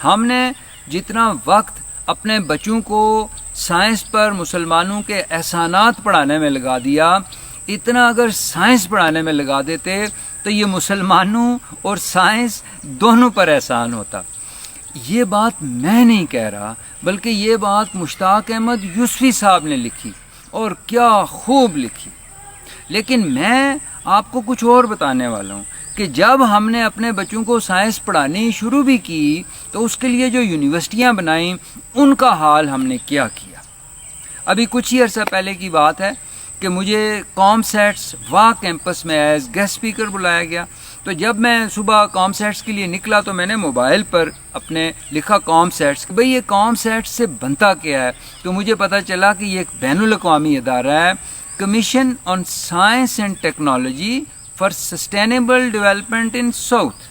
ہم نے جتنا وقت اپنے بچوں کو سائنس پر مسلمانوں کے احسانات پڑھانے میں لگا دیا، اتنا اگر سائنس پڑھانے میں لگا دیتے تو یہ مسلمانوں اور سائنس دونوں پر احسان ہوتا۔ یہ بات میں نہیں کہہ رہا، بلکہ یہ بات مشتاق احمد یوسفی صاحب نے لکھی، اور کیا خوب لکھی۔ لیکن میں آپ کو کچھ اور بتانے والا ہوں کہ جب ہم نے اپنے بچوں کو سائنس پڑھانی شروع بھی کی تو اس کے لیے جو یونیورسٹیاں بنائیں ان کا حال ہم نے کیا کیا۔ ابھی کچھ ہی عرصہ پہلے کی بات ہے کہ مجھے کام سیٹس واہ کیمپس میں ایز گیسٹ اسپیکر بلایا گیا۔ تو جب میں صبح کام سیٹس کے لیے نکلا تو میں نے موبائل پر اپنے لکھا کام سیٹس، بھئی یہ کام سیٹس سے بنتا کیا ہے، تو مجھے پتہ چلا کہ یہ ایک بین الاقوامی ادارہ ہے، commission on science and technology for sustainable development in South.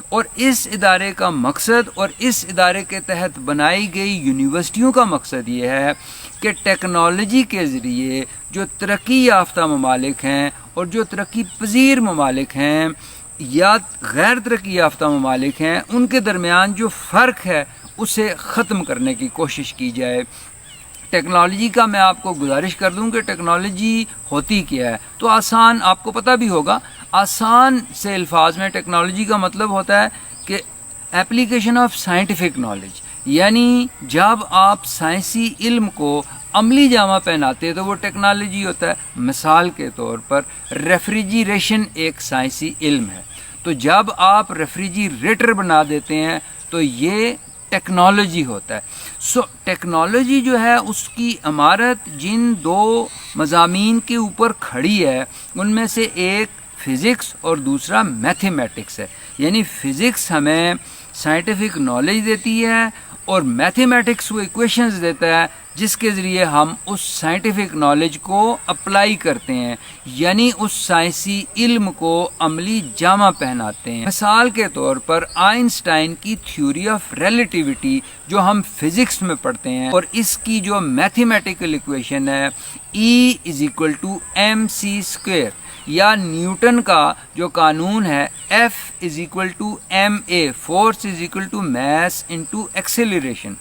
اور اس ادارے کا مقصد اور اس ادارے کے تحت بنائی گئی یونیورسٹیوں کا مقصد یہ ہے کہ ٹیکنالوجی کے ذریعے جو ترقی یافتہ ممالک ہیں اور جو ترقی پذیر ممالک ہیں یا غیر ترقی یافتہ ممالک ہیں، ان کے درمیان جو فرق ہے اسے ختم کرنے کی کوشش کی جائے۔ ٹیکنالوجی کا میں آپ کو گزارش کر دوں کہ ٹیکنالوجی ہوتی کیا ہے، تو آسان، آپ کو پتہ بھی ہوگا، آسان سے الفاظ میں ٹیکنالوجی کا مطلب ہوتا ہے کہ ایپلیکیشن آف سائنٹیفک نالج، یعنی جب آپ سائنسی علم کو عملی جامہ پہناتے تو وہ ٹیکنالوجی ہوتا ہے۔ مثال کے طور پر ریفریجریشن ایک سائنسی علم ہے، تو جب آپ ریفریجریٹر بنا دیتے ہیں تو یہ ٹیکنالوجی ہوتا ہے۔ سو ٹیکنالوجی جو ہے اس کی عمارت جن دو مضامین کے اوپر کھڑی ہے ان میں سے ایک فزکس اور دوسرا میتھمیٹکس ہے، یعنی فزکس ہمیں سائنٹیفک نالج دیتی ہے اور میتھمیٹکس وہ ایکویشنز دیتا ہے جس کے ذریعے ہم اس سائنٹیفک نالج کو اپلائی کرتے ہیں، یعنی اس سائنسی علم کو عملی جامہ پہناتے ہیں۔ مثال کے طور پر آئنسٹائن کی تھیوری آف ریلیٹیوٹی جو ہم فزکس میں پڑھتے ہیں، اور اس کی جو میتھمیٹیکل ایکویشن ہے E=mc²، یا نیوٹن کا جو قانون ہے F=ma، فورس =mass × ایکسیلریشن۔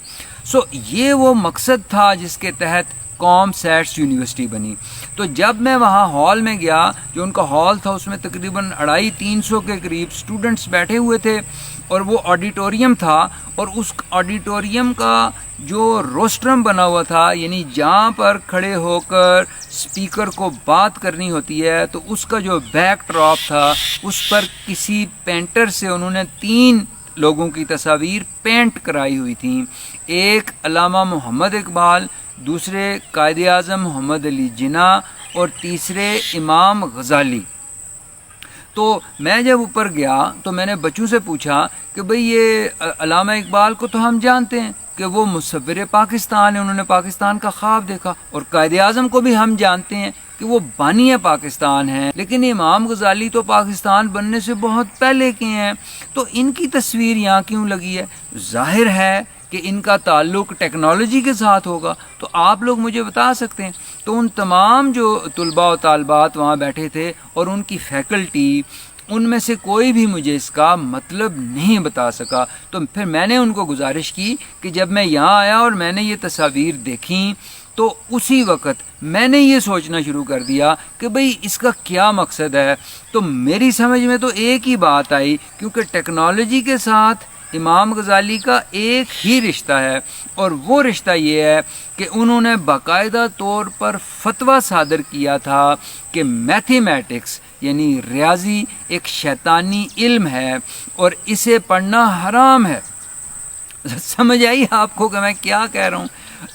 سو یہ وہ مقصد تھا جس کے تحت کام سیٹس یونیورسٹی بنی۔ تو جب میں وہاں ہال میں گیا، جو ان کا ہال تھا اس میں تقریباً 250-300 کے قریب اسٹوڈنٹس بیٹھے ہوئے تھے، اور وہ آڈیٹوریم تھا، اور اس آڈیٹوریم کا جو روسٹرم بنا ہوا تھا، یعنی جہاں پر کھڑے ہو کر اسپیکر کو بات کرنی ہوتی ہے، تو اس کا جو بیک ڈراپ تھا اس پر کسی پینٹر سے انہوں نے 3 لوگوں کی تصاویر پینٹ کرائی ہوئی تھیں، ایک علامہ محمد اقبال، دوسرے قائد اعظم محمد علی جناح، اور تیسرے امام غزالی۔ تو میں جب اوپر گیا تو میں نے بچوں سے پوچھا کہ بھئی یہ علامہ اقبال کو تو ہم جانتے ہیں کہ وہ مصور پاکستان ہیں، انہوں نے پاکستان کا خواب دیکھا، اور قائد اعظم کو بھی ہم جانتے ہیں کہ وہ بانی پاکستان ہیں، لیکن امام غزالی تو پاکستان بننے سے بہت پہلے کے ہیں، تو ان کی تصویر یہاں کیوں لگی ہے؟ ظاہر ہے کہ ان کا تعلق ٹیکنالوجی کے ساتھ ہوگا، تو آپ لوگ مجھے بتا سکتے ہیں۔ تو ان تمام جو طلباء و طالبات وہاں بیٹھے تھے اور ان کی فیکلٹی، ان میں سے کوئی بھی مجھے اس کا مطلب نہیں بتا سکا۔ تو پھر میں نے ان کو گزارش کی کہ جب میں یہاں آیا اور میں نے یہ تصاویر دیکھیں تو اسی وقت میں نے یہ سوچنا شروع کر دیا کہ بھئی اس کا کیا مقصد ہے۔ تو میری سمجھ میں تو ایک ہی بات آئی، کیونکہ ٹیکنالوجی کے ساتھ امام غزالی کا ایک ہی رشتہ ہے، اور وہ رشتہ یہ ہے کہ انہوں نے باقاعدہ طور پر فتویٰ صادر کیا تھا کہ میتھمیٹکس یعنی ریاضی ایک شیطانی علم ہے اور اسے پڑھنا حرام ہے۔ سمجھ آئی آپ کو کہ میں کیا کہہ رہا ہوں؟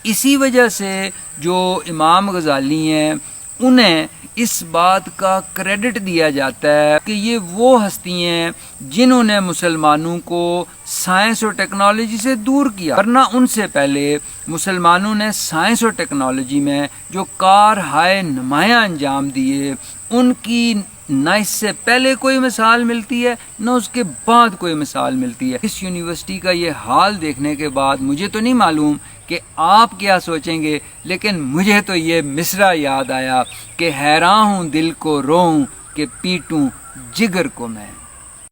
اسی وجہ سے جو امام غزالی ہیں انہیں اس بات کا کریڈٹ دیا جاتا ہے کہ یہ وہ ہستی ہیں جنہوں نے مسلمانوں کو سائنس اور ٹیکنالوجی سے دور کیا، ورنہ ان سے پہلے مسلمانوں نے سائنس اور ٹیکنالوجی میں جو کارہائے نمایاں انجام دیے، ان کی نہ اس سے پہلے کوئی مثال ملتی ہے نہ اس کے بعد کوئی مثال ملتی ہے۔ اس یونیورسٹی کا یہ حال دیکھنے کے بعد مجھے تو نہیں معلوم کہ آپ کیا سوچیں گے، لیکن مجھے تو یہ مصرع یاد آیا کہ حیران ہوں دل کو روؤں کہ پیٹوں جگر کو میں۔